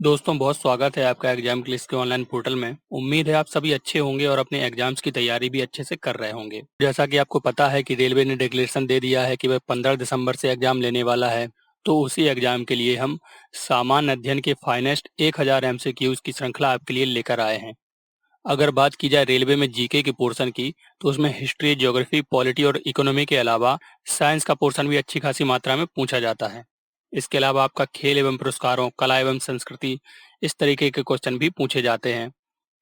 दोस्तों, बहुत स्वागत है आपका एग्जाम क्लिस के ऑनलाइन पोर्टल में। उम्मीद है आप सभी अच्छे होंगे और अपने एग्जाम्स की तैयारी भी अच्छे से कर रहे होंगे। जैसा कि आपको पता है कि रेलवे ने डिक्लेरेशन दे दिया है कि वह 15 दिसंबर से एग्जाम लेने वाला है, तो उसी एग्जाम के लिए हम सामान्य अध्ययन के फाइनेस्ट 1000 MCQs की श्रृंखला आपके लिए लेकर आए हैं। अगर बात की जाए रेलवे में जीके के पोर्शन की, तो उसमें हिस्ट्री, ज्योग्राफी, पॉलिटी और इकोनॉमी के अलावा साइंस का पोर्शन भी अच्छी खासी मात्रा में पूछा जाता है। इसके अलावा आपका खेल एवं पुरस्कारों, कला एवं संस्कृति, इस तरीके के क्वेश्चन भी पूछे जाते हैं।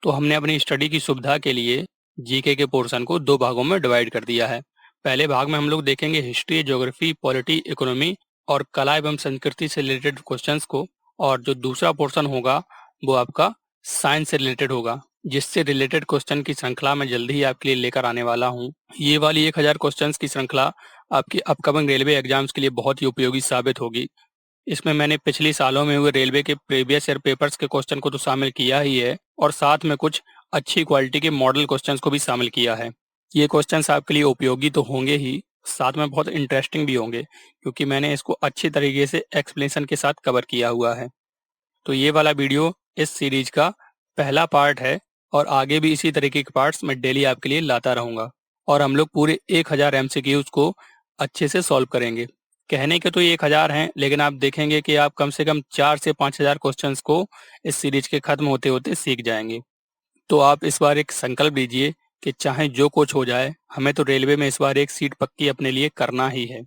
तो हमने अपनी स्टडी की सुविधा के लिए जीके के पोर्शन को 2 भागों में डिवाइड कर दिया है। पहले भाग में हम लोग देखेंगे हिस्ट्री, ज्योग्राफी, पॉलिटी, इकोनॉमी और कला एवं संस्कृति से रिलेटेड क्वेश्चंस को, और जो दूसरा पोर्शन होगा वो आपका साइंस से रिलेटेड होगा, जिससे रिलेटेड क्वेश्चन की श्रृंखला मैं जल्दी ही आपके लिए लेकर आने वाला हूँ। ये वाली 1000 क्वेश्चंस की श्रृंखला आपकी अपकमिंग रेलवे एग्जाम्स के लिए बहुत ही उपयोगी साबित होगी। इसमें मैंने पिछले सालों में हुए रेलवे के प्रीवियस ईयर पेपर्स के क्वेश्चन को तो शामिल किया ही है, और साथ में कुछ अच्छी क्वालिटी के मॉडल क्वेश्चंस को भी शामिल किया है। ये क्वेश्चंस आपके लिए उपयोगी तो होंगे ही, साथ में बहुत इंटरेस्टिंग भी होंगे, क्योंकि मैंने इसको अच्छी तरीके से एक्सप्लेनेशन के साथ कवर किया हुआ है। तो ये वाला वीडियो इस सीरीज का पहला पार्ट है, और आगे भी इसी तरीके के पार्ट्स मैं डेली आपके लिए लाता रहूंगा, और हम लोग पूरे 1000 MCQs को अच्छे से सॉल्व करेंगे। कहने के तो ये 1000 हैं, लेकिन आप देखेंगे कि आप कम से कम 4 से 5000 क्वेश्चंस को इस सीरीज के खत्म होते होते सीख जाएंगे। तो आप इस बार एक संकल्प लीजिए कि चाहे जो कुछ हो जाए, हमें तो रेलवे में इस बार एक सीट पक्की अपने लिए करना ही है।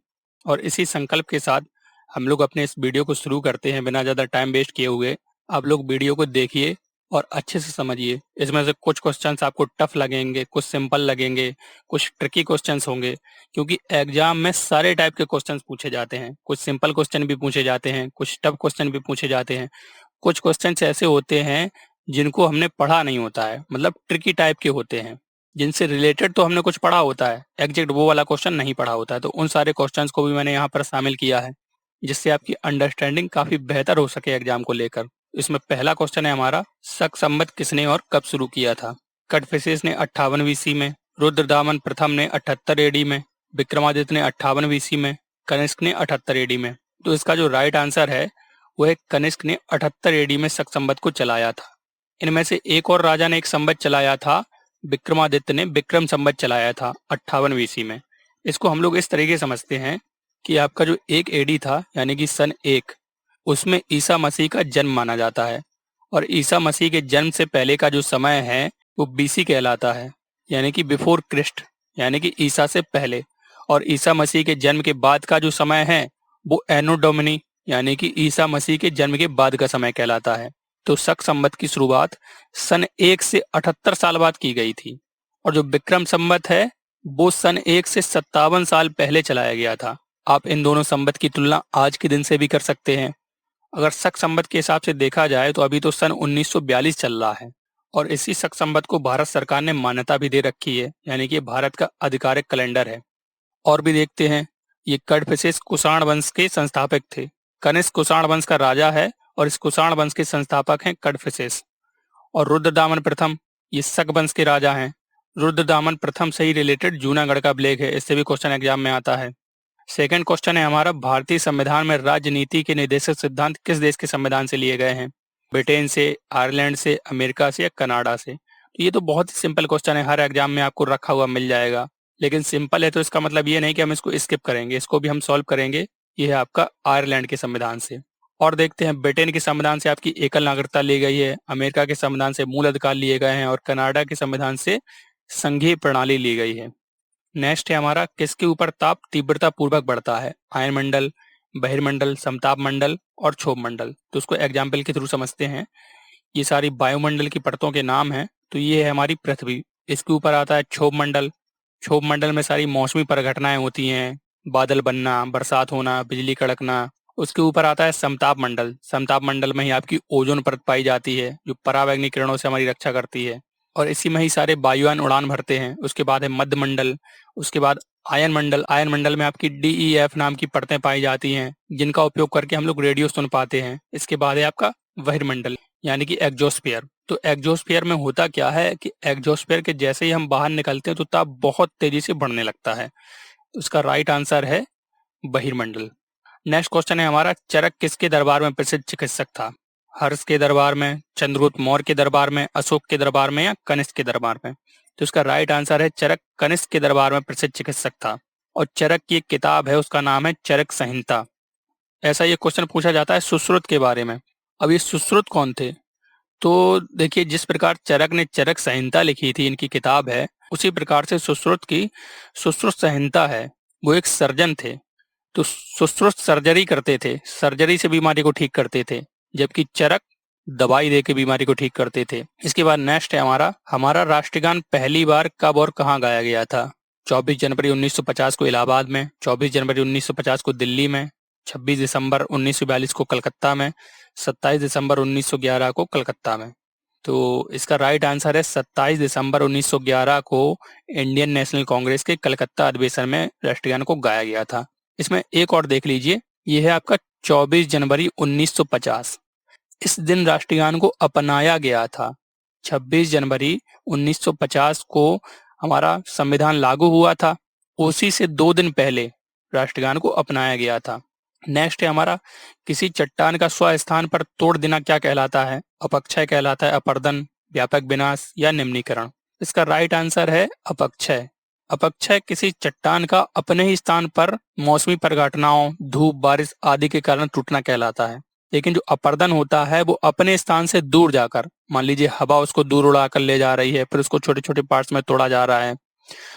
और इसी संकल्प के साथ हम लोग अपने इस वीडियो को शुरू करते हैं बिना ज़्यादा टाइम वेस्ट किए हुए। आप लोग वीडियो को देखिए और अच्छे से समझिए। इसमें से कुछ क्वेश्चंस आपको टफ लगेंगे, कुछ सिंपल लगेंगे, कुछ ट्रिकी क्वेश्चंस होंगे, क्योंकि एग्जाम में सारे टाइप के क्वेश्चंस पूछे जाते हैं। कुछ सिंपल क्वेश्चन भी पूछे जाते हैं, कुछ टफ क्वेश्चन भी पूछे जाते हैं, कुछ क्वेश्चंस ऐसे होते हैं जिनको हमने पढ़ा नहीं होता है, मतलब ट्रिकी टाइप के होते हैं, जिनसे रिलेटेड तो हमने कुछ पढ़ा होता है, एग्जैक्ट वो वाला क्वेश्चन नहीं पढ़ा होता है। तो उन सारे क्वेश्चंस को भी मैंने यहाँ पर शामिल किया है, जिससे आपकी अंडरस्टैंडिंग काफी बेहतर हो सके एग्जाम को लेकर। इसमें पहला क्वेश्चन है हमारा, शक संवत किसने और कब शुरू किया था? कटफिसेस ने 58 BC में, रुद्रदामन प्रथम ने 78 AD में, विक्रमादित्य ने 58 BC में, कनिष्क ने 78 AD में। तो इसका जो राइट आंसर है वो है कनिष्क ने 78 AD में शक संवत को चलाया था। इनमें से एक और राजा ने एक संवत चलाया था, विक्रमादित्य ने विक्रम संवत चलाया था 58 BC में। इसको हम लोग इस तरीके समझते हैं कि आपका जो 1 AD था, यानी कि सन 1, उसमें ईसा मसीह का जन्म माना जाता है, और ईसा मसीह के जन्म से पहले का जो समय है वो BC कहलाता है, यानी कि बिफोर क्रिस्ट, यानी कि ईसा से पहले। और ईसा मसीह के जन्म के बाद का जो समय है वो एनो डोमिनी, यानी कि ईसा मसीह के जन्म के बाद का समय कहलाता है। तो शक संवत की शुरुआत सन 1 से 78 साल बाद की गई थी, और जो विक्रम संवत है वो सन 1 से 57 साल पहले चलाया गया था। आप इन दोनों संवत की तुलना आज के दिन से भी कर सकते हैं। अगर शक संवत के हिसाब से देखा जाए तो अभी तो सन 1942 चल रहा है, और इसी शक संवत को भारत सरकार ने मान्यता भी दे रखी है, यानी कि भारत का आधिकारिक कैलेंडर है। और भी देखते हैं, ये कड़फिसेस कुषाण वंश के संस्थापक थे। कनिष्क कुषाण वंश का राजा है, और इस कुषाण वंश के संस्थापक हैं कड़फिसेस। और रुद्रदामन प्रथम ये शक वंश के राजा हैं। रुद्रदामन प्रथम से ही रिलेटेड जूनागढ़ का ब्लेग है, इससे भी क्वेश्चन एग्जाम में आता है। सेकंड क्वेश्चन है हमारा, भारतीय संविधान में राजनीति के निर्देशक सिद्धांत किस देश के संविधान से लिए गए हैं? ब्रिटेन से, आयरलैंड से, अमेरिका से या कनाडा से? तो ये तो बहुत ही सिंपल क्वेश्चन है, हर एग्जाम में आपको रखा हुआ मिल जाएगा। लेकिन सिंपल है तो इसका मतलब ये नहीं कि हम इसको स्किप करेंगे, इसको भी हम सॉल्व करेंगे। ये है आपका आयरलैंड के संविधान से। और देखते हैं, ब्रिटेन के संविधान से आपकी एकल नागरिकता ली गई है, अमेरिका के संविधान से मूल अधिकार लिए गए हैं, और कनाडा के संविधान से संघीय प्रणाली ली गई है। नेक्स्ट है हमारा, किसके ऊपर ताप तीव्रता पूर्वक बढ़ता है? आयनमंडल, बहिर्मंडल, समताप मंडल और क्षोभ मंडल। तो उसको एग्जाम्पल के थ्रू समझते हैं। ये सारी वायुमंडल की परतों के नाम हैं। तो ये है हमारी पृथ्वी, इसके ऊपर आता है क्षोभ मंडल। क्षोभ मंडल में सारी मौसमी परिघटनाएं होती हैं, बादल बनना, बरसात होना, बिजली कड़कना। उसके ऊपर आता है समताप मंडल। समताप मंडल में ही आपकी ओजोन परत पाई जाती है, जो पराबैंगनी किरणों से हमारी रक्षा करती है, और इसी में ही सारे वायुयान उड़ान भरते हैं। उसके बाद है मध्य मंडल, उसके बाद आयन मंडल। आयन मंडल में आपकी DEF नाम की परतें पाई जाती हैं, जिनका उपयोग करके हम लोग रेडियो सुन पाते हैं। इसके बाद है आपका बहिर्मंडल, यानी कि एग्जोस्फीयर। तो एग्जोस्फीयर में होता क्या है कि एग्जोस्फीयर के जैसे ही हम बाहर निकलते हैं तो ताप बहुत तेजी से बढ़ने लगता है। उसका राइट आंसर है बहिर्मंडल। नेक्स्ट क्वेश्चन है हमारा, चरक किसके दरबार में प्रसिद्ध चिकित्सक था? हर्ष के दरबार में, चंद्रगुप्त मौर्य के दरबार में, अशोक के दरबार में या कनिष्क के दरबार में? तो इसका राइट आंसर है चरक कनिष्क के दरबार में प्रसिद्ध चिकित्सक था। और चरक की एक किताब है, उसका नाम है चरक संहिता। ऐसा ये क्वेश्चन पूछा जाता है सुश्रुत के बारे में। अब ये सुश्रुत कौन थे? तो देखिए, जिस प्रकार चरक ने चरक संहिता लिखी थी, इनकी किताब है, उसी प्रकार से सुश्रुत की सुश्रुत संहिता है। वो एक सर्जन थे, तो सुश्रुत सर्जरी करते थे, सर्जरी से बीमारी को ठीक करते थे, जबकि चरक दवाई दे के बीमारी को ठीक करते थे। इसके बाद नेक्स्ट है हमारा, हमारा राष्ट्रगान पहली बार कब और कहाँ गाया गया था? 24 जनवरी 1950 को इलाहाबाद में, 24 जनवरी 1950 को दिल्ली में, 26 दिसंबर 1942 को कलकत्ता में, 27 दिसंबर 1911 को कलकत्ता में। तो इसका राइट आंसर है 27 दिसंबर 1911 को इंडियन नेशनल कांग्रेस के कलकत्ता अधिवेशन में राष्ट्रगान को गाया गया था। इसमें एक और देख लीजिए, ये है आपका 24 जनवरी 1950। इस दिन राष्ट्रगान को अपनाया गया था। 26 जनवरी 1950 को हमारा संविधान लागू हुआ था, उसी से 2 दिन पहले राष्ट्रगान को अपनाया गया था। नेक्स्ट है हमारा, किसी चट्टान का स्वस्थान पर तोड़ देना क्या कहलाता है? अपक्षय कहलाता है, अपरदन, व्यापक विनाश या निम्नीकरण? इसका राइट आंसर है अपक्षय। अपक्षय किसी चट्टान का अपने ही स्थान पर मौसमी परिघटनाओं, धूप, बारिश आदि के कारण टूटना कहलाता है। लेकिन जो अपरदन होता है वो अपने स्थान से दूर जाकर, मान लीजिए हवा उसको दूर उड़ाकर ले जा रही है, फिर उसको छोटे छोटे पार्ट्स में तोड़ा जा रहा है,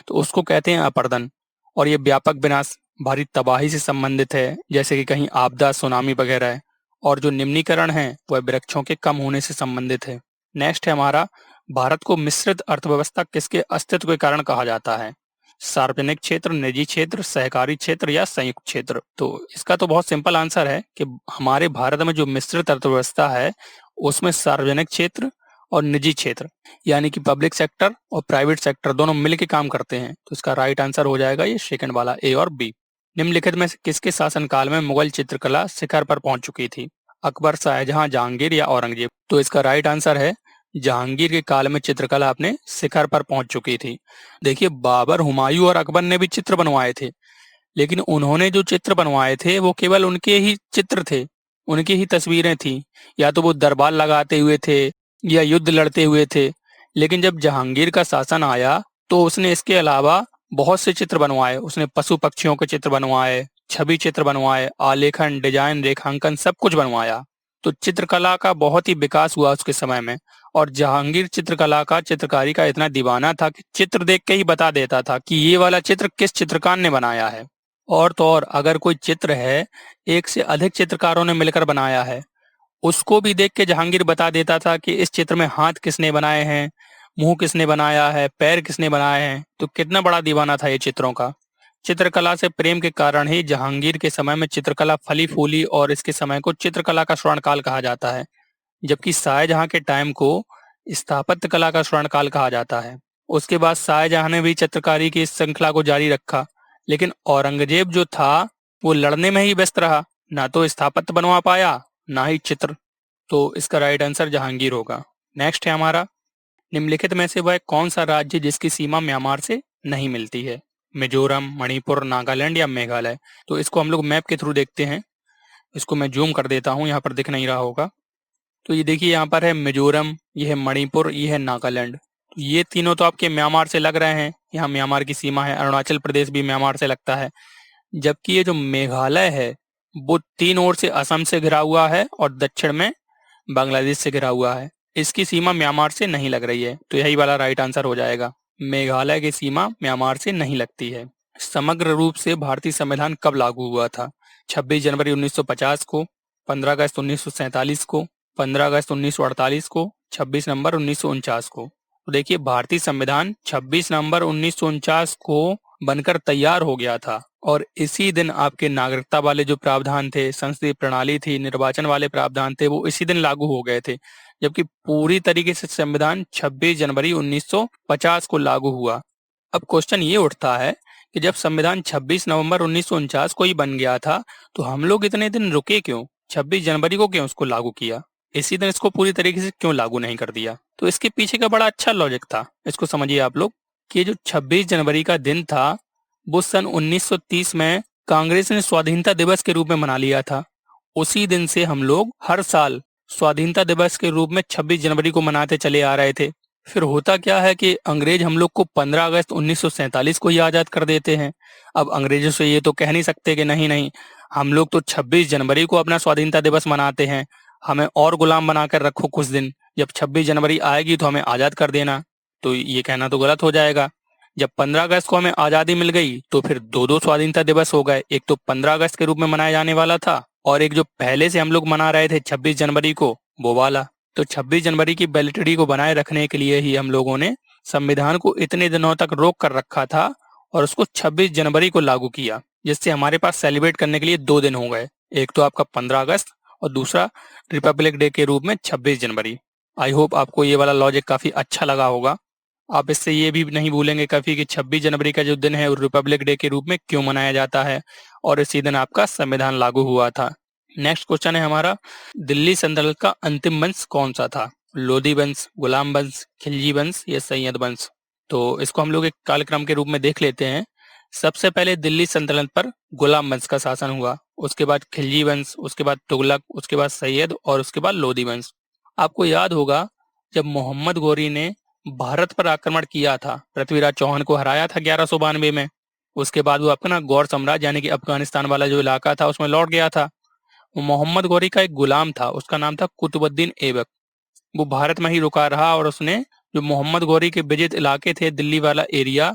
तो उसको कहते हैं अपरदन। और ये व्यापक विनाश भारी तबाही से संबंधित है, जैसे कि कहीं आपदा, सुनामी वगैरह है। और जो निम्नीकरण है वह वृक्षों के कम होने से संबंधित है। नेक्स्ट है हमारा, भारत को मिश्रित अर्थव्यवस्था किसके अस्तित्व के कारण कहा जाता है? सार्वजनिक क्षेत्र, निजी क्षेत्र, सहकारी क्षेत्र या संयुक्त क्षेत्र? तो इसका तो बहुत सिंपल आंसर है कि हमारे भारत में जो मिश्रित अर्थव्यवस्था है उसमें सार्वजनिक क्षेत्र और निजी क्षेत्र, यानी कि पब्लिक सेक्टर और प्राइवेट सेक्टर दोनों मिलकर काम करते हैं। तो इसका राइट आंसर हो जाएगा ये सेकंड वाला, ए और बी। निम्नलिखित में से किसके शासनकाल में मुगल चित्रकला शिखर पर पहुंच चुकी थी? अकबर, शाहजहां, जहांगीर या औरंगजेब? तो इसका राइट आंसर है जहांगीर के काल में चित्रकला अपने शिखर पर पहुंच चुकी थी। देखिए, बाबर, हुमायूं और अकबर ने भी चित्र बनवाए थे, लेकिन उन्होंने जो चित्र बनवाए थे वो केवल उनके ही चित्र थे, उनकी ही तस्वीरें थी। या तो वो दरबार लगाते हुए थे या युद्ध लड़ते हुए थे। लेकिन जब जहांगीर का शासन आया तो उसने इसके अलावा बहुत से चित्र बनवाए। उसने पशु पक्षियों के चित्र बनवाए, छवि चित्र बनवाए, आलेखन, डिजाइन, रेखांकन सब कुछ बनवाया। तो चित्रकला का बहुत ही विकास हुआ उसके समय में। और जहांगीर चित्रकला का, चित्रकारी का इतना दीवाना था कि चित्र देख के ही बता देता था कि ये वाला चित्र किस चित्रकार ने बनाया है। और तो और, अगर कोई चित्र है एक से अधिक चित्रकारों ने मिलकर बनाया है, उसको भी देख के जहांगीर बता देता था कि इस चित्र में हाथ किसने बनाए हैं, मुंह किसने बनाया है, पैर किसने बनाए हैं। तो कितना बड़ा दीवाना था ये चित्रों का। चित्रकला से प्रेम के कारण ही जहांगीर के समय में चित्रकला फली फूली और इसके समय को चित्रकला का स्वर्णकाल कहा जाता है। जबकि शाहजहां के टाइम को स्थापत्य कला का स्वर्णकाल कहा जाता है। उसके बाद शाहजहां ने भी चित्रकारी की इस श्रृंखला को जारी रखा, लेकिन औरंगजेब जो था वो लड़ने में ही व्यस्त रहा, ना तो स्थापत्य बनवा पाया ना ही चित्र। तो इसका राइट आंसर जहांगीर होगा। नेक्स्ट है हमारा, निम्नलिखित में से वह कौन सा राज्य जिसकी सीमा म्यांमार से नहीं मिलती है? मिजोरम, मणिपुर, नागालैंड या मेघालय? तो इसको हम लोग मैप के थ्रू देखते हैं। इसको मैं जूम कर देता हूँ, यहाँ पर दिख नहीं रहा होगा। तो ये देखिए, यहाँ पर है मिजोरम, ये है मणिपुर, ये है नागालैंड। तो ये तीनों तो आपके म्यांमार से लग रहे हैं, यहाँ म्यांमार की सीमा है। अरुणाचल प्रदेश भी म्यांमार से लगता है। जबकि ये जो मेघालय है वो 3 ओर से असम से घिरा हुआ है और दक्षिण में बांग्लादेश से घिरा हुआ है। इसकी सीमा म्यांमार से नहीं लग रही है, तो यही वाला राइट आंसर हो जाएगा। मेघालय की सीमा म्यांमार से नहीं लगती है। समग्र रूप से भारतीय संविधान कब लागू हुआ था? 26 जनवरी 1950 को, 15 अगस्त 1947 को, 15 अगस्त 1948 को, 26 नवंबर 1949 को? तो देखिए, भारतीय संविधान 26 नवंबर 1949 को बनकर तैयार हो गया था। और इसी दिन आपके नागरिकता वाले जो प्रावधान थे, संसदीय प्रणाली थी, निर्वाचन वाले प्रावधान थे, वो इसी दिन लागू हो गए थे। जबकि पूरी तरीके से संविधान 26 जनवरी 1950 को लागू हुआ। अब क्वेश्चन ये उठता है कि जब संविधान 26 नवंबर 1949 को ही बन गया था, तो हम लोग इतने दिन रुके क्यों? 26 जनवरी को क्यों उसको लागू किया? इसी दिन इसको पूरी तरीके से क्यों लागू नहीं कर दिया? तो इसके पीछे का बड़ा अच्छा लॉजिक था। इसको समझिए आप लोग कि जो 26 जनवरी का दिन था वो सन 1930 में कांग्रेस ने स्वाधीनता दिवस के रूप में मना लिया था। उसी दिन से हम लोग हर साल स्वाधीनता दिवस के रूप में 26 जनवरी को मनाते चले आ रहे थे। फिर होता क्या है कि अंग्रेज हम लोग को 15 अगस्त 1947 को ही आज़ाद कर देते हैं। अब अंग्रेजों से ये तो कह नहीं सकते कि नहीं नहीं, हम लोग तो 26 जनवरी को अपना स्वाधीनता दिवस मनाते हैं, हमें और गुलाम बनाकर रखो कुछ दिन, जब 26 जनवरी आएगी तो हमें आज़ाद कर देना। तो ये कहना तो गलत हो जाएगा। जब 15 अगस्त को हमें आज़ादी मिल गई तो फिर दो दो स्वाधीनता दिवस हो गए, एक तो 15 अगस्त के रूप में मनाया जाने वाला था और एक जो पहले से हम लोग मना रहे थे 26 जनवरी को, वो वाला। तो 26 जनवरी की वैलिडिटी को बनाए रखने के लिए ही हम लोगों ने संविधान को इतने दिनों तक रोक कर रखा था और उसको 26 जनवरी को लागू किया, जिससे हमारे पास सेलिब्रेट करने के लिए 2 दिन हो गए, एक तो आपका 15 अगस्त और दूसरा रिपब्लिक डे के रूप में 26 जनवरी। आई होप आपको ये वाला लॉजिक काफी अच्छा लगा होगा। आप इससे ये भी नहीं भूलेंगे कभी कि 26 जनवरी का जो दिन है वो रिपब्लिक डे के रूप में क्यों मनाया जाता है और इसी दिन आपका संविधान लागू हुआ था। नेक्स्ट क्वेश्चन है हमारा, दिल्ली सल्तनत का अंतिम वंश कौन सा था? लोधी वंश, गुलाम वंश, खिलजी वंश या सैयद वंश? तो इसको हम लोग एक कालक्रम के रूप में देख लेते हैं। सबसे पहले दिल्ली सल्तनत पर गुलाम वंश का शासन हुआ, उसके बाद खिलजी वंश, उसके बाद तुगलक, उसके बाद सैयद और उसके बाद लोधी वंश। आपको याद होगा जब मोहम्मद गौरी ने भारत पर आक्रमण किया था, पृथ्वीराज चौहान को हराया था 1192 में, उसके बाद वो अपना गौर साम्राज्य यानी कि अफगानिस्तान वाला जो इलाका था उसमें लौट गया था। वो मोहम्मद गौरी का एक गुलाम था, उसका नाम था कुतुबुद्दीन ऐबक। वो भारत में ही रुका रहा और उसने जो मोहम्मद गौरी के विजित इलाके थे दिल्ली वाला एरिया,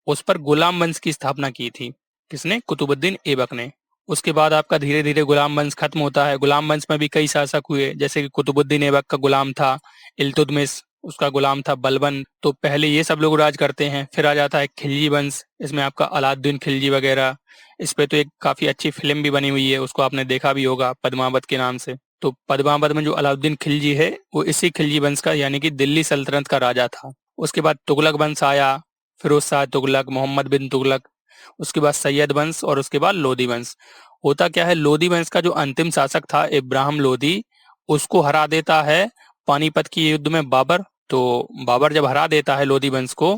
उस पर गुलाम वंश की स्थापना की थी। किसने? कुतुबुद्दीन ऐबक ने। उसके बाद आपका धीरे धीरे गुलाम वंश खत्म होता है। गुलाम वंश में भी कई शासक हुए, जैसे कि कुतुबुद्दीन ऐबक का गुलाम था इल्तुतमिश, उसका गुलाम था बलबन। तो पहले ये सब लोग राज करते हैं। फिर आ जाता है खिलजी वंश, इसमें आपका अलाउद्दीन खिलजी वगैरह। इस पे तो एक काफी अच्छी फिल्म भी बनी हुई है, उसको आपने देखा भी होगा, पद्मावत के नाम से। तो पद्मावत में जो अलाउद्दीन खिलजी है वो इसी खिलजी वंश का यानी कि दिल्ली सल्तनत का राजा था। उसके बाद तुगलक वंश आया, फिरोज शाह तुगलक, मोहम्मद बिन तुगलक, उसके बाद सैयद वंश और उसके बाद लोधी वंश। होता क्या है, लोधी वंश का जो अंतिम शासक था इब्राहिम लोधी, उसको हरा देता है पानीपत की युद्ध में बाबर। तो बाबर जब हरा देता है लोधी वंश को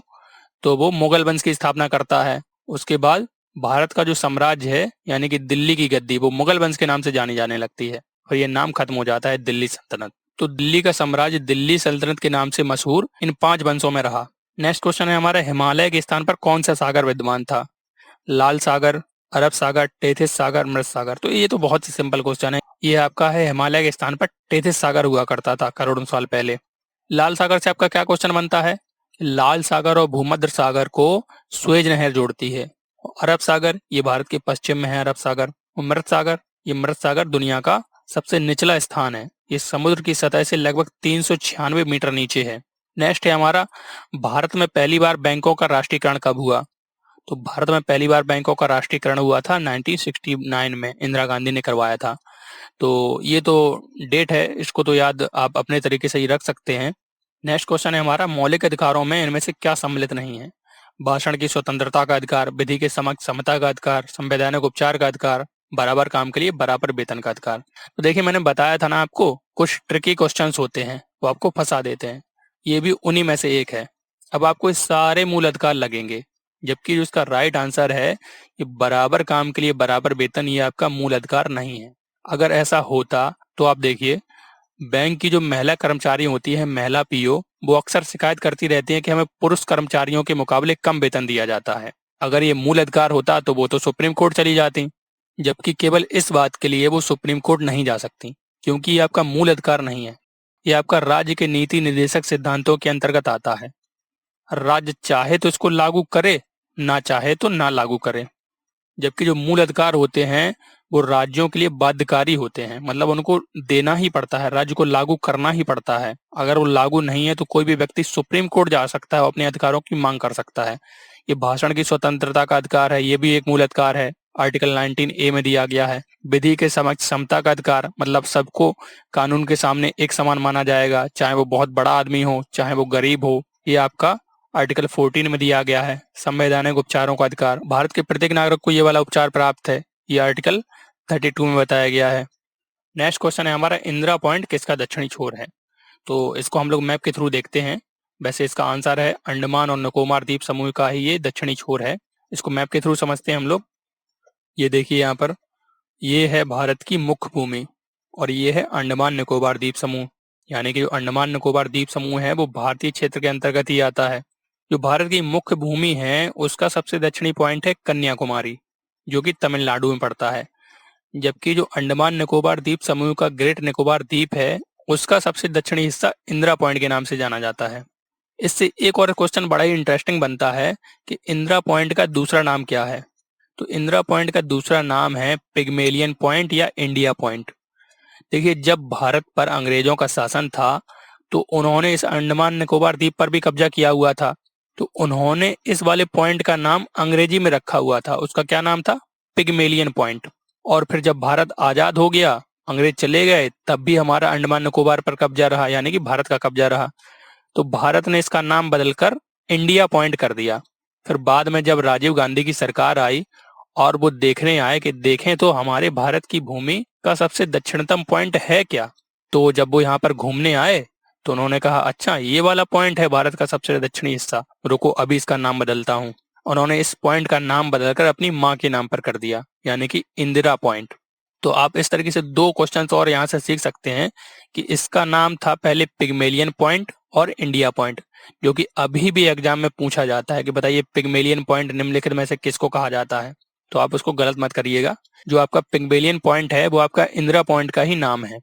तो वो मुगल वंश की स्थापना करता है। उसके बाद भारत का जो साम्राज्य है यानी कि दिल्ली की गद्दी वो मुगल वंश के नाम से जानी जाने लगती है और ये नाम खत्म हो जाता है दिल्ली सल्तनत। तो दिल्ली का साम्राज्य दिल्ली सल्तनत के नाम से मशहूर इन 5 वंशों में रहा। नेक्स्ट क्वेश्चन है हमारा, हिमालय के स्थान पर कौन सा सागर विद्यमान था? लाल सागर, अरब सागर, टेथिस सागर, मृत सागर? तो ये तो बहुत ही सिंपल क्वेश्चन है। ये आपका है हिमालय के स्थान पर टेथिस सागर हुआ करता था करोड़ों साल पहले। लाल सागर से आपका क्या क्वेश्चन बनता है? लाल सागर और भूमध्य सागर को स्वेज नहर जोड़ती है। अरब सागर ये भारत के पश्चिम में है अरब सागर। और मृत सागर, ये मृत सागर दुनिया का सबसे निचला स्थान है, ये समुद्र की सतह से लगभग 396 मीटर नीचे है। नेक्स्ट है हमारा, भारत में पहली बार बैंकों का राष्ट्रीयकरण कब हुआ? तो भारत में पहली बार बैंकों का राष्ट्रीयकरण हुआ था 1969 में, इंदिरा गांधी ने करवाया था। तो ये तो डेट है, इसको तो याद आप अपने तरीके से ही रख सकते हैं। नेक्स्ट क्वेश्चन है हमारा, मौलिक अधिकारों में इनमें से क्या सम्मिलित नहीं है? भाषण की स्वतंत्रता का अधिकार, विधि के समक्ष समता का अधिकार, संवैधानिक उपचार का अधिकार, बराबर काम के लिए बराबर वेतन का अधिकार। तो देखिए मैंने बताया था ना आपको, कुछ ट्रिकी क्वेश्चंस होते हैं वो आपको फंसा देते हैं, ये भी उन्हीं में से एक है। अब आपको इस सारे मूल अधिकार लगेंगे, जबकि जो इसका राइट आंसर है ये बराबर काम के लिए बराबर वेतन, ये आपका मूल अधिकार नहीं है। अगर ऐसा होता तो आप देखिए, बैंक की जो महिला कर्मचारी होती है, महिला पीओ, वो अक्सर शिकायत करती रहती है कि हमें पुरुष कर्मचारियों के मुकाबले कम वेतन दिया जाता है। अगर ये मूल अधिकार होता तो वो तो सुप्रीम कोर्ट चली जाती, जबकि केवल इस बात के लिए वो सुप्रीम कोर्ट नहीं जा सकती, क्योंकि ये आपका मूल अधिकार नहीं है, ये आपका राज्य के नीति निर्देशक सिद्धांतों के अंतर्गत आता है। राज्य चाहे तो इसको लागू करे, ना चाहे तो ना लागू करे। जबकि जो मूल अधिकार होते हैं वो राज्यों के लिए बाध्यकारी होते हैं, मतलब उनको देना ही पड़ता है, राज्य को लागू करना ही पड़ता है। अगर वो लागू नहीं है तो कोई भी व्यक्ति सुप्रीम कोर्ट जा सकता है और अपने अधिकारों की मांग कर सकता है। ये भाषण की स्वतंत्रता का अधिकार है, ये भी एक मूल अधिकार है, आर्टिकल 19A में दिया गया है। विधि के समक्ष समता का अधिकार, मतलब सबको कानून के सामने एक समान माना जाएगा, चाहे वो बहुत बड़ा आदमी हो चाहे वो गरीब हो, ये आपका आर्टिकल 14 में दिया गया है। संवैधानिक उपचारों का अधिकार, भारत के प्रत्येक नागरिक को ये वाला उपचार प्राप्त है, ये आर्टिकल 32 में बताया गया है। नेक्स्ट क्वेश्चन है हमारा, इंदिरा पॉइंट किसका दक्षिणी छोर है? तो इसको हम लोग मैप के थ्रू देखते हैं। वैसे इसका आंसर है अंडमान और निकोबार द्वीप समूह का ही ये दक्षिणी छोर है। इसको मैप के थ्रू समझते हैं हम लोग। ये देखिए यहाँ पर, ये है भारत की मुख्य भूमि और ये है अंडमान निकोबार द्वीप समूह। यानी कि जो अंडमान निकोबार द्वीप समूह है वो भारतीय क्षेत्र के अंतर्गत ही आता है। जो भारत की मुख्य भूमि है उसका सबसे दक्षिणी पॉइंट है कन्याकुमारी, जो कि तमिलनाडु में पड़ता है। जबकि जो अंडमान निकोबार द्वीप समूह का ग्रेट निकोबार द्वीप है उसका सबसे दक्षिणी हिस्सा इंदिरा पॉइंट के नाम से जाना जाता है। इससे एक और क्वेश्चन बड़ा ही इंटरेस्टिंग बनता है कि इंदिरा पॉइंट का दूसरा नाम क्या है। तो इंदिरा पॉइंट का दूसरा नाम है पिग्मेलियन पॉइंट या इंडिया पॉइंट। देखिए, जब भारत पर अंग्रेजों का शासन था तो उन्होंने इस अंडमान निकोबार द्वीप पर भी कब्जा किया हुआ था। तो उन्होंने इस वाले पॉइंट का नाम अंग्रेजी में रखा हुआ था, उसका क्या नाम था? Pygmalion point. और फिर जब भारत आजाद हो गया, अंग्रेज चले गए, तब भी हमारा अंडमान निकोबार पर कब्जा रहा, यानी कि भारत का कब्जा रहा। तो भारत ने इसका नाम बदलकर इंडिया पॉइंट कर दिया। फिर बाद में जब राजीव गांधी की सरकार आई और वो देखने आए कि देखें तो हमारे भारत की भूमि का सबसे दक्षिणतम पॉइंट है क्या, तो जब वो यहाँ पर घूमने आए तो उन्होंने कहा अच्छा ये वाला पॉइंट है भारत का सबसे दक्षिणी हिस्सा, रुको अभी इसका नाम बदलता हूँ। उन्होंने इस पॉइंट का नाम बदलकर अपनी माँ के नाम पर कर दिया, यानी कि इंदिरा पॉइंट। तो आप इस तरीके से दो क्वेश्चंस और यहाँ से सीख सकते हैं कि इसका नाम था पहले पिग्मेलियन पॉइंट और इंडिया पॉइंट, जो कि अभी भी एग्जाम में पूछा जाता है कि बताइए पिग्मेलियन पॉइंट निम्नलिखित में से किसको कहा जाता है। तो आप उसको गलत मत करिएगा, जो आपका पिग्मेलियन पॉइंट है वो आपका इंदिरा पॉइंट का ही नाम है।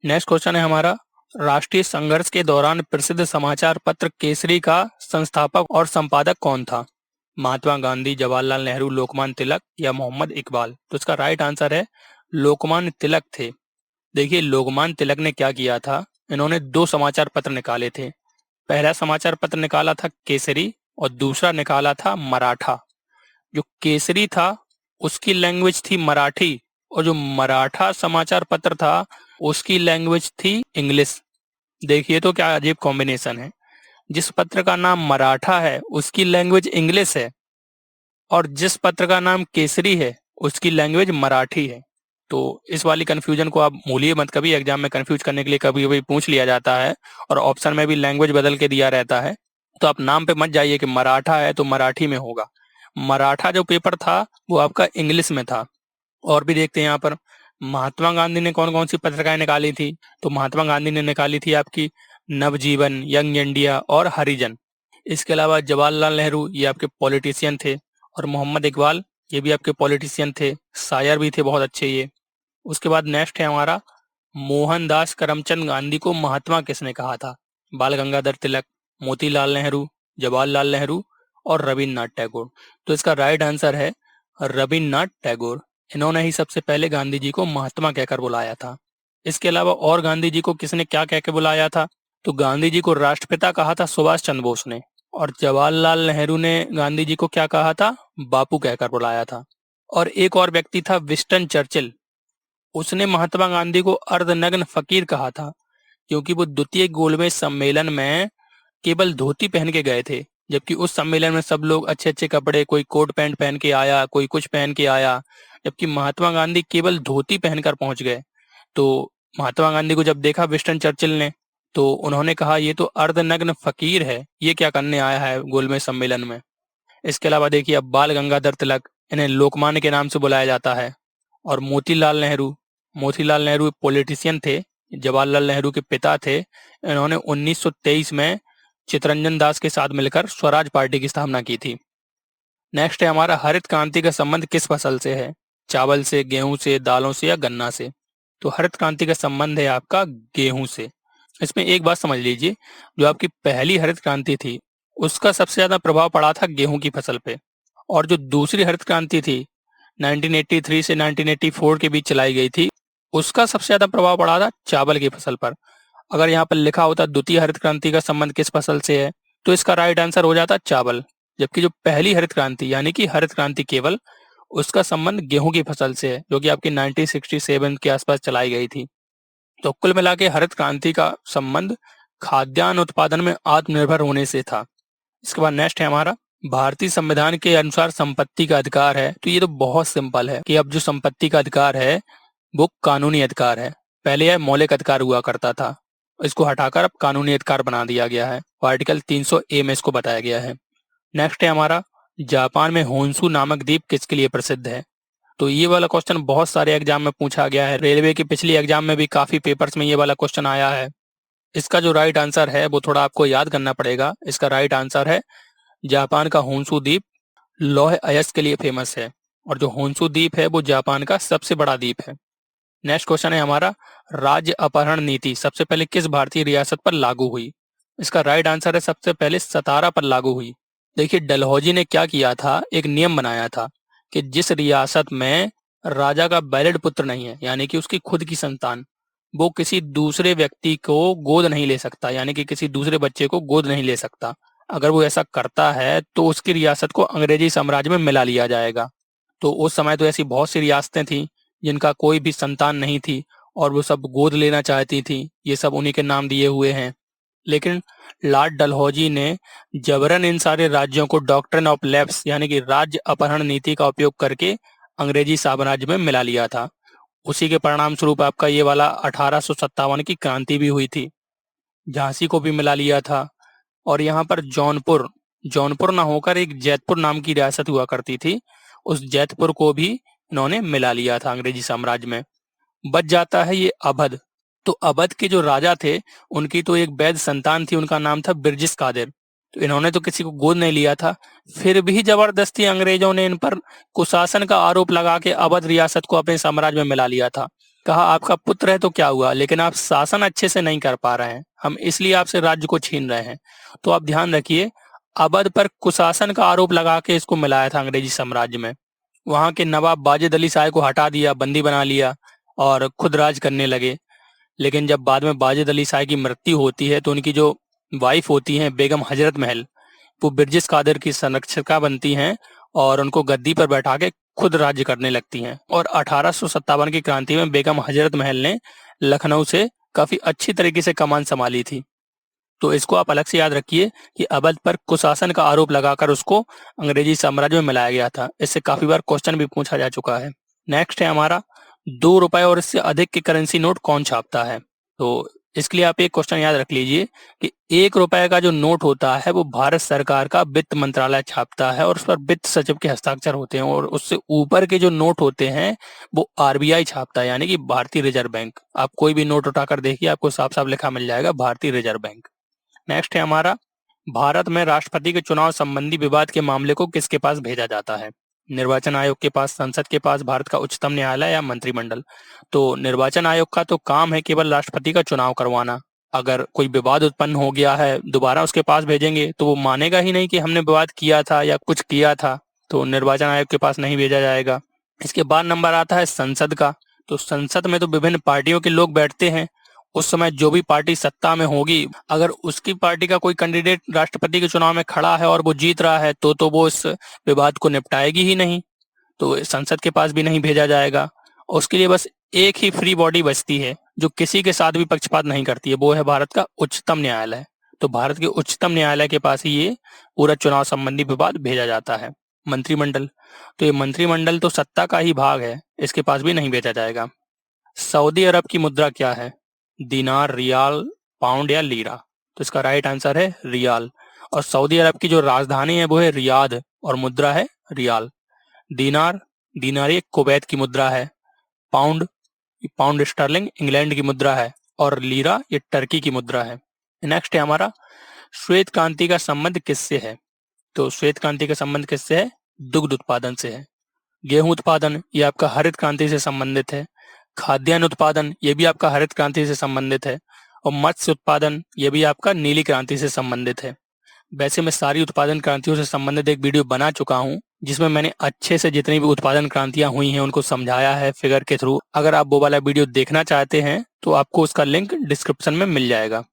नेक्स्ट क्वेश्चन है हमारा, राष्ट्रीय संघर्ष के दौरान प्रसिद्ध समाचार पत्र केसरी का संस्थापक और संपादक कौन था? महात्मा गांधी, जवाहरलाल नेहरू, लोकमान्य तिलक या मोहम्मद इकबाल? तो इसका राइट आंसर है लोकमान्य तिलक थे। देखिए, लोकमान्य तिलक ने क्या किया था, इन्होंने दो समाचार पत्र निकाले थे। पहला समाचार पत्र निकाला था केसरी और दूसरा निकाला था मराठा। जो केसरी था उसकी लैंग्वेज थी मराठी और जो मराठा समाचार पत्र था उसकी लैंग्वेज थी इंग्लिश। देखिए तो क्या अजीब कॉम्बिनेशन है, जिस पत्र का नाम मराठा है उसकी लैंग्वेज इंग्लिश है और जिस पत्र का नाम केसरी है उसकी लैंग्वेज मराठी है। तो इस वाली कंफ्यूजन को आप भूलिए मत, कभी एग्जाम में कंफ्यूज करने के लिए कभी कभी पूछ लिया जाता है और ऑप्शन में भी लैंग्वेज बदल के दिया रहता है। तो आप नाम पे मत जाइए कि मराठा है तो मराठी में होगा। मराठा जो पेपर था वो आपका इंग्लिश में था। और भी देखते हैं यहाँ पर, महात्मा गांधी ने कौन कौन सी पत्रिकाएं निकाली थी। तो महात्मा गांधी ने निकाली थी आपकी नवजीवन, यंग इंडिया और हरिजन। इसके अलावा जवाहरलाल नेहरू ये आपके पॉलिटिशियन थे और मोहम्मद इकबाल ये भी आपके पॉलिटिशियन थे, शायर भी थे बहुत अच्छे ये। उसके बाद नेक्स्ट है हमारा, मोहनदास करमचंद गांधी को महात्मा किसने कहा था? बाल गंगाधर तिलक, मोतीलाल नेहरू, जवाहरलाल नेहरू और रविन्द्रनाथ टैगोर। तो इसका राइट आंसर है रविन्द्रनाथ टैगोर। इन्होंने ही सबसे पहले गांधी जी को महात्मा कहकर बुलाया था। इसके अलावा और गांधी जी को किसने क्या कह के बुलाया था? तो गांधी जी को राष्ट्रपिता कहा था सुभाष चंद्र बोस ने और जवाहरलाल नेहरू ने गांधी जी को क्या कहा था? बापू कहकर बुलाया था। और एक और व्यक्ति था विंस्टन चर्चिल, उसने महात्मा गांधी को अर्धनग्न फकीर कहा था क्योंकि वो द्वितीय गोलमेज सम्मेलन में केवल धोती पहन के गए थे, जबकि उस सम्मेलन में सब लोग अच्छे अच्छे कपड़े, कोई कोट पैंट पहन के आया, कोई कुछ पहन के आया, जबकि महात्मा गांधी केवल धोती पहनकर पहुंच गए। तो महात्मा गांधी को जब देखा विंस्टन चर्चिल ने तो उन्होंने कहा ये तो अर्धनग्न फकीर है, ये क्या करने आया है गोलमेज सम्मेलन में। इसके अलावा देखिए, अब बाल गंगाधर तिलक, इन्हें लोकमान्य के नाम से बुलाया जाता है। और मोतीलाल नेहरू पॉलिटिशियन थे, जवाहरलाल नेहरू के पिता थे। इन्होंने 1923 में चित्तरंजन दास के साथ मिलकर स्वराज पार्टी की स्थापना की थी। नेक्स्ट है हमारा, हरित क्रांति का संबंध किस फसल से है? चावल से, गेहूं से, दालों से या गन्ना से? तो हरित क्रांति का संबंध है आपका गेहूं से। इसमें एक बात समझ लीजिए, जो आपकी पहली हरित क्रांति थी उसका सबसे ज्यादा प्रभाव पड़ा था गेहूं की फसल पे, और जो दूसरी हरित क्रांति थी 1983 से 1984 के बीच चलाई गई थी उसका सबसे ज्यादा प्रभाव पड़ा था चावल की फसल पर। अगर यहाँ पर लिखा होता द्वितीय हरित क्रांति का संबंध किस फसल से है तो इसका राइट आंसर हो जाता चावल। जबकि जो पहली हरित क्रांति यानी कि हरित क्रांति केवल, उसका संबंध गेहूं की फसल से है, जो कि आपकी 1967 के आसपास चलाई गई थी। तो कुल मिला के हरित क्रांति का संबंध खाद्यान्न उत्पादन में आत्मनिर्भर होने से था। इसके बाद नेक्स्ट है हमारा, भारतीय संविधान के अनुसार संपत्ति का अधिकार है। तो ये तो बहुत सिंपल है कि अब जो संपत्ति का अधिकार है वो कानूनी अधिकार है। पहले यह मौलिक अधिकार हुआ करता था, इसको हटाकर अब कानूनी अधिकार बना दिया गया है। आर्टिकल 300A में इसको बताया गया है। नेक्स्ट है हमारा, जापान में होन्शु नामक द्वीप किसके लिए प्रसिद्ध है? तो ये वाला क्वेश्चन बहुत सारे एग्जाम में पूछा गया है। रेलवे की पिछली एग्जाम में भी काफी पेपर्स में ये वाला क्वेश्चन आया है। इसका जो राइट आंसर है वो थोड़ा आपको याद करना पड़ेगा। इसका राइट आंसर है जापान का होन्शु द्वीप लौह अयस्क के लिए फेमस है, और जो होन्शु द्वीप है वो जापान का सबसे बड़ा द्वीप है। नेक्स्ट क्वेश्चन है हमारा, राज्य अपहरण नीति सबसे पहले किस भारतीय रियासत पर लागू हुई? इसका राइट आंसर है सबसे पहले सतारा पर लागू हुई। देखिए डलहौजी ने क्या किया था, एक नियम बनाया था कि जिस रियासत में राजा का बैलिड पुत्र नहीं है, यानी कि उसकी खुद की संतान, वो किसी दूसरे व्यक्ति को गोद नहीं ले सकता, यानी कि किसी दूसरे बच्चे को गोद नहीं ले सकता। अगर वो ऐसा करता है तो उसकी रियासत को अंग्रेजी साम्राज्य में मिला लिया जाएगा। तो उस समय तो ऐसी बहुत सी रियासतें थीं जिनका कोई भी संतान नहीं थी और वो सब गोद लेना चाहती थी। ये सब उन्हीं के नाम दिए हुए हैं। लेकिन लॉर्ड डलहौजी ने जबरन इन सारे राज्यों को डॉक्ट्रिन ऑफ लैप्स यानी कि राज्य अपहरण नीति का उपयोग करके अंग्रेजी साम्राज्य में मिला लिया था। उसी के परिणाम स्वरूप आपका ये वाला 1857 की क्रांति भी हुई थी। झांसी को भी मिला लिया था, और यहाँ पर जौनपुर जौनपुर ना होकर एक जैतपुर नाम की रियासत हुआ करती थी, उस जैतपुर को भी इन्होंने मिला लिया था अंग्रेजी साम्राज्य में। बच जाता है ये अवध। तो अवध के जो राजा थे उनकी तो एक वैध संतान थी, उनका नाम था बिरजिस कादिर। तो इन्होंने तो किसी को गोद नहीं लिया था, फिर भी जबरदस्ती अंग्रेजों ने इन पर कुशासन का आरोप लगा के अवध रियासत को अपने साम्राज्य में मिला लिया था। कहा आपका पुत्र है तो क्या हुआ, लेकिन आप शासन अच्छे से नहीं कर पा रहे हैं, हम इसलिए आपसे राज्य को छीन रहे हैं। तो आप ध्यान रखिए, अवध पर कुशासन का आरोप लगा के इसको मिलाया था अंग्रेजी साम्राज्य में। वहां के नवाब वाजिद अली शाह को हटा दिया, बंदी बना लिया और खुद राज करने लगे। लेकिन जब बाद में वाजिद अली शाह की मृत्यु होती है तो उनकी जो वाइफ होती हैं बेगम हजरत महल, वो बिरजिस कादिर की संरक्षिका बनती हैं और उनको गद्दी पर बैठा के खुद राज्य करने लगती हैं। और 1857 की क्रांति में बेगम हजरत महल ने लखनऊ से काफी अच्छी तरीके से कमान संभाली थी। तो इसको आप अलग से याद रखिए कि अवध पर कुशासन का आरोप लगाकर उसको अंग्रेजी साम्राज्य में मिलाया गया था। इससे काफी बार क्वेश्चन भी पूछा जा चुका है। नेक्स्ट है हमारा, 2 रुपए और इससे अधिक के करेंसी नोट कौन छापता है? तो इसके लिए आप एक क्वेश्चन याद रख लीजिए कि 1 रुपए का जो नोट होता है वो भारत सरकार का वित्त मंत्रालय छापता है और उस पर वित्त सचिव के हस्ताक्षर होते हैं, और उससे ऊपर के जो नोट होते हैं वो आरबीआई छापता है, यानी कि भारतीय रिजर्व बैंक। आप कोई भी नोट उठाकर देखिए, आपको साफ साफ लिखा मिल जाएगा भारतीय रिजर्व बैंक। नेक्स्ट है हमारा, भारत में राष्ट्रपति के चुनाव संबंधी विवाद के मामले को किसके पास भेजा जाता है? निर्वाचन आयोग के पास, संसद के पास, भारत का उच्चतम न्यायालय या मंत्रिमंडल? तो निर्वाचन आयोग का तो काम है केवल राष्ट्रपति का चुनाव करवाना। अगर कोई विवाद उत्पन्न हो गया है दोबारा उसके पास भेजेंगे तो वो मानेगा ही नहीं कि हमने विवाद किया था या कुछ किया था, तो निर्वाचन आयोग के पास नहीं भेजा जाएगा। इसके बाद नंबर आता है संसद का। तो संसद में तो विभिन्न पार्टियों के लोग बैठते हैं। उस समय जो भी पार्टी सत्ता में होगी, अगर उसकी पार्टी का कोई कैंडिडेट राष्ट्रपति के चुनाव में खड़ा है और वो जीत रहा है तो वो इस विवाद को निपटाएगी ही नहीं, तो संसद के पास भी नहीं भेजा जाएगा। उसके लिए बस एक ही फ्री बॉडी बचती है जो किसी के साथ भी पक्षपात नहीं करती है, वो है भारत का उच्चतम न्यायालय। तो भारत के उच्चतम न्यायालय के पास ही ये पूरा चुनाव संबंधी विवाद भेजा जाता है। मंत्रिमंडल, तो ये मंत्रिमंडल तो सत्ता का ही भाग है, इसके पास भी नहीं भेजा जाएगा। सऊदी अरब की मुद्रा क्या है? दिनार, रियाल, पाउंड या लीरा? तो इसका राइट आंसर है रियाल। और सऊदी अरब की जो राजधानी है वो है रियाद और मुद्रा है रियाल। दिनार ये कुवैत की मुद्रा है। पाउंड स्टर्लिंग इंग्लैंड की मुद्रा है। और लीरा ये टर्की की मुद्रा है। नेक्स्ट है हमारा, श्वेत क्रांति का संबंध किससे है? तो श्वेत क्रांति का संबंध किससे है? दुग्ध उत्पादन से है। गेहूं उत्पादन ये आपका हरित क्रांति से संबंधित है। खाद्यान्न उत्पादन ये भी आपका हरित क्रांति से संबंधित है। और मत्स्य उत्पादन ये भी आपका नीली क्रांति से संबंधित है। वैसे मैं सारी उत्पादन क्रांतियों से संबंधित एक वीडियो बना चुका हूं जिसमें मैंने अच्छे से जितनी भी उत्पादन क्रांतियां हुई हैं उनको समझाया है फिगर के थ्रू। अगर आप वो वाला वीडियो देखना चाहते हैं तो आपको उसका लिंक डिस्क्रिप्शन में मिल जाएगा।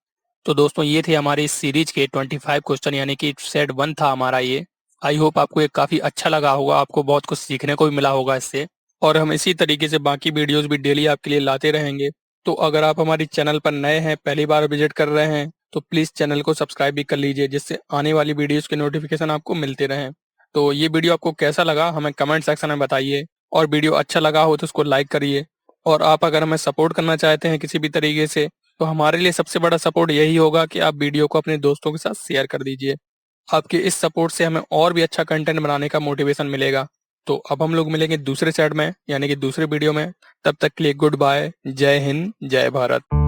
तो दोस्तों ये थे हमारी इस सीरीज के 25 क्वेश्चन, यानी कि सेट 1 था हमारा ये। आई होप आपको ये काफी अच्छा लगा होगा, आपको बहुत कुछ सीखने को भी मिला होगा इससे। और हम इसी तरीके से बाकी वीडियोस भी डेली आपके लिए लाते रहेंगे। तो अगर आप हमारी चैनल पर नए हैं, पहली बार विजिट कर रहे हैं, तो प्लीज चैनल को सब्सक्राइब भी कर लीजिए जिससे आने वाली वीडियोस के नोटिफिकेशन आपको मिलते रहें। तो ये वीडियो आपको कैसा लगा हमें कमेंट सेक्शन में बताइए, और वीडियो अच्छा लगा हो तो उसको लाइक करिए। और आप अगर हमें सपोर्ट करना चाहते हैं किसी भी तरीके से, तो हमारे लिए सबसे बड़ा सपोर्ट यही होगा कि आप वीडियो को अपने दोस्तों के साथ शेयर कर दीजिए। आपके इस सपोर्ट से हमें और भी अच्छा कंटेंट बनाने का मोटिवेशन मिलेगा। तो अब हम लोग मिलेंगे दूसरे सेट में, यानी कि दूसरे वीडियो में। तब तक के लिए गुड बाय, जय हिंद, जय भारत।